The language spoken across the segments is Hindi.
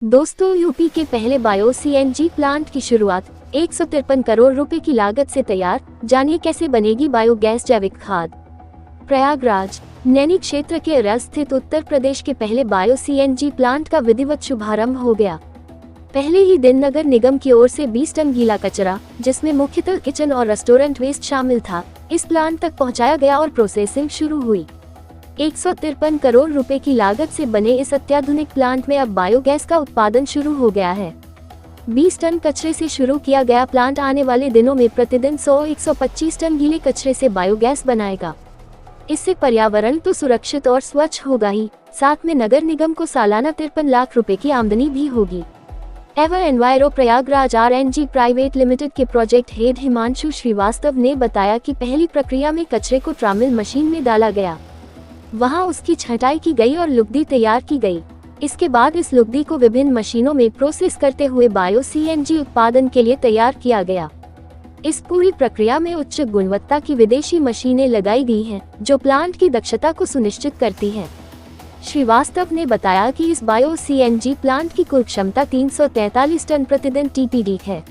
दोस्तों, यूपी के पहले बायो सीएनजी प्लांट की शुरुआत 153 करोड़ रुपए की लागत से तैयार। जानिए कैसे बनेगी बायोगैस जैविक खाद। प्रयागराज नैनी क्षेत्र के अरल स्थित उत्तर प्रदेश के पहले बायो सीएनजी प्लांट का विधिवत शुभारंभ हो गया। पहले ही दिन नगर निगम की ओर से 20 टन गीला कचरा, जिसमें मुख्यतः किचन और रेस्टोरेंट वेस्ट शामिल था, इस प्लांट तक पहुंचाया गया और प्रोसेसिंग शुरू हुई। 153 करोड़ रुपए की लागत से बने इस अत्याधुनिक प्लांट में अब बायोगैस का उत्पादन शुरू हो गया है। 20 टन कचरे से शुरू किया गया प्लांट आने वाले दिनों में प्रतिदिन 100-125 टन गीले कचरे से बायोगैस बनाएगा। इससे पर्यावरण तो सुरक्षित और स्वच्छ होगा ही, साथ में नगर निगम को सालाना 53 लाख रुपए की आमदनी भी होगी। Ever enviro Prayagraj RNG private limited के प्रोजेक्ट हेड हिमांशु श्रीवास्तव ने बताया कि पहली प्रक्रिया में कचरे को ट्रामिल मशीन में डाला गया, वहां उसकी छंटाई की गई और लुगदी तैयार की गई। इसके बाद इस लुगदी को विभिन्न मशीनों में प्रोसेस करते हुए बायो सीएनजी उत्पादन के लिए तैयार किया गया। इस पूरी प्रक्रिया में उच्च गुणवत्ता की विदेशी मशीनें लगाई गई हैं, जो प्लांट की दक्षता को सुनिश्चित करती हैं। श्रीवास्तव ने बताया कि इस बायो सीएनजी प्लांट की कुल क्षमता 343 टन प्रतिदिन TPD है।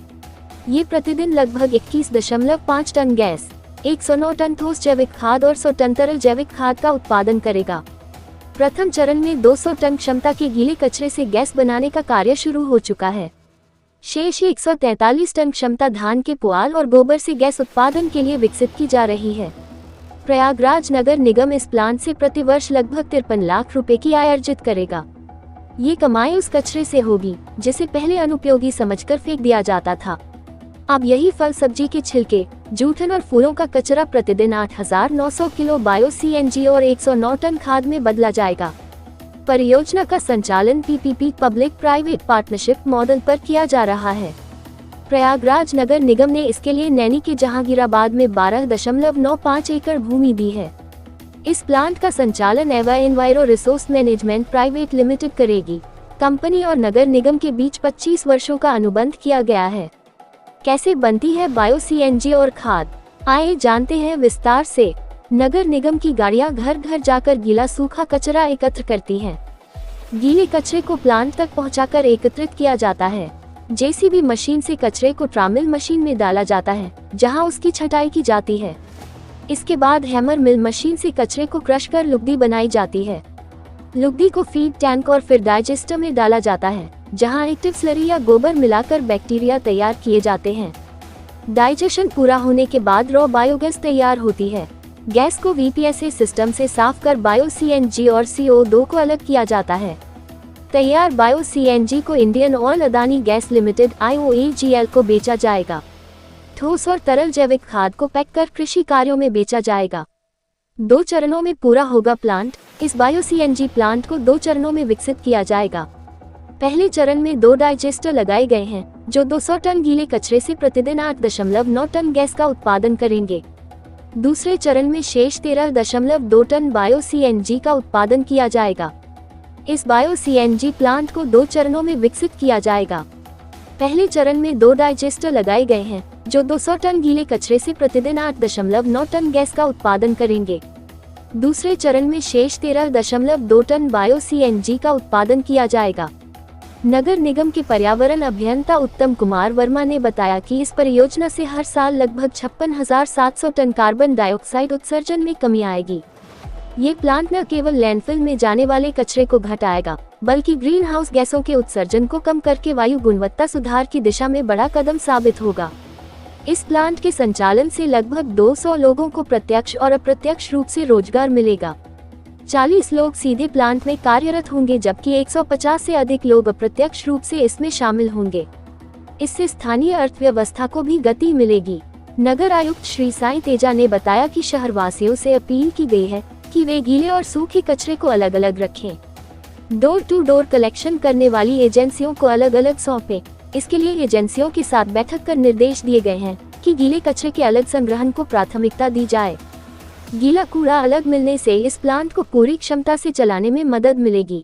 ये प्रतिदिन लगभग 21.5 टन गैस, 109 टन ठोस जैविक खाद और 100 टन तरल जैविक खाद का उत्पादन करेगा। प्रथम चरण में 200 टन क्षमता के गीले कचरे से गैस बनाने का कार्य शुरू हो चुका है। शेष 143 टन क्षमता धान के पुआल और गोबर से गैस उत्पादन के लिए विकसित की जा रही है। प्रयागराज नगर निगम इस प्लांट से प्रतिवर्ष लगभग 53 लाख रुपए की आय अर्जित करेगा। ये कमाई उस कचरे से होगी जिसे पहले अनुपयोगी समझकर फेंक दिया जाता था। अब यही फल, सब्जी के छिलके, जूठन और फूलों का कचरा प्रतिदिन 8,900 किलो बायो सीएनजी और 109 टन खाद में बदला जाएगा। परियोजना का संचालन PPP public private partnership model पर किया जा रहा है। प्रयागराज नगर निगम ने इसके लिए नैनी के जहांगीराबाद में 12.95 एकड़ भूमि दी है। इस प्लांट का संचालन ever enviro resource management private limited करेगी। कंपनी और नगर निगम के बीच 25 वर्षों का अनुबंध किया गया है। कैसे बनती है बायो सीएनजी और खाद, आइए जानते हैं विस्तार से। नगर निगम की गाड़ियां घर घर जाकर गीला सूखा कचरा एकत्र करती हैं। गीले कचरे को प्लांट तक पहुंचाकर एकत्रित किया जाता है। JCB मशीन से कचरे को ट्रामिल मशीन में डाला जाता है, जहां उसकी छंटाई की जाती है। इसके बाद हैमर मिल मशीन से कचरे को क्रश कर लुगदी बनाई जाती है। लुगदी को फीड टैंक और फिर डाइजेस्टर में डाला जाता है, जहां एक्टिव स्लरी या गोबर मिलाकर बैक्टीरिया तैयार किए जाते हैं। डाइजेशन पूरा होने के बाद रॉ बायोगैस तैयार होती है। गैस को VPSA सिस्टम से साफ कर बायो सीएनजी और CO2 को अलग किया जाता है। तैयार बायो सीएनजी को Indian oil Adani gas limited IOAGL को बेचा जाएगा। ठोस और तरल जैविक खाद को पैक कर कृषि कार्यों में बेचा जाएगा। 2 चरणों में पूरा होगा प्लांट। इस बायो सीएनजी प्लांट को 2 चरणों में विकसित किया जाएगा। पहले चरण में 2 डाइजेस्टर लगाए गए हैं, जो 200 टन गीले कचरे से प्रतिदिन 8.9 टन गैस का उत्पादन करेंगे। दूसरे चरण में शेष 13.2 टन बायो सीएनजी का उत्पादन किया जाएगा। इस बायो सीएनजी प्लांट को 2 चरणों में विकसित किया जाएगा। पहले चरण में 2 डाइजेस्टर लगाए गए हैं, जो 200 टन गीले कचरे से प्रतिदिन 8.9 टन गैस का उत्पादन करेंगे। दूसरे चरण में शेष 13.2 टन बायो सीएनजी का उत्पादन किया जाएगा। नगर निगम के पर्यावरण अभियंता उत्तम कुमार वर्मा ने बताया कि इस परियोजना से हर साल लगभग 56,700 टन कार्बन डाइऑक्साइड उत्सर्जन में कमी आएगी। ये प्लांट न केवल लैंडफिल में जाने वाले कचरे को घटाएगा, बल्कि ग्रीन हाउस गैसों के उत्सर्जन को कम करके वायु गुणवत्ता सुधार की दिशा में बड़ा कदम साबित होगा। इस प्लांट के संचालन से लगभग 200 लोगों को प्रत्यक्ष और अप्रत्यक्ष रूप से रोजगार मिलेगा। 40 लोग सीधे प्लांट में कार्यरत होंगे, जबकि 150 से अधिक लोग अप्रत्यक्ष रूप से इसमें शामिल होंगे। इससे स्थानीय अर्थव्यवस्था को भी गति मिलेगी। नगर आयुक्त श्री साई तेजा ने बताया कि शहरवासियों से अपील की गई है कि वे गीले और सूखे कचरे को अलग अलग रखें। डोर टू डोर कलेक्शन करने वाली एजेंसियों को अलग अलग सौंपें। इसके लिए एजेंसियों के साथ बैठक कर निर्देश दिए गए हैं कि गीले कचरे के अलग संग्रहण को प्राथमिकता दी जाए। गीला कूड़ा अलग मिलने से इस प्लांट को पूरी क्षमता से चलाने में मदद मिलेगी।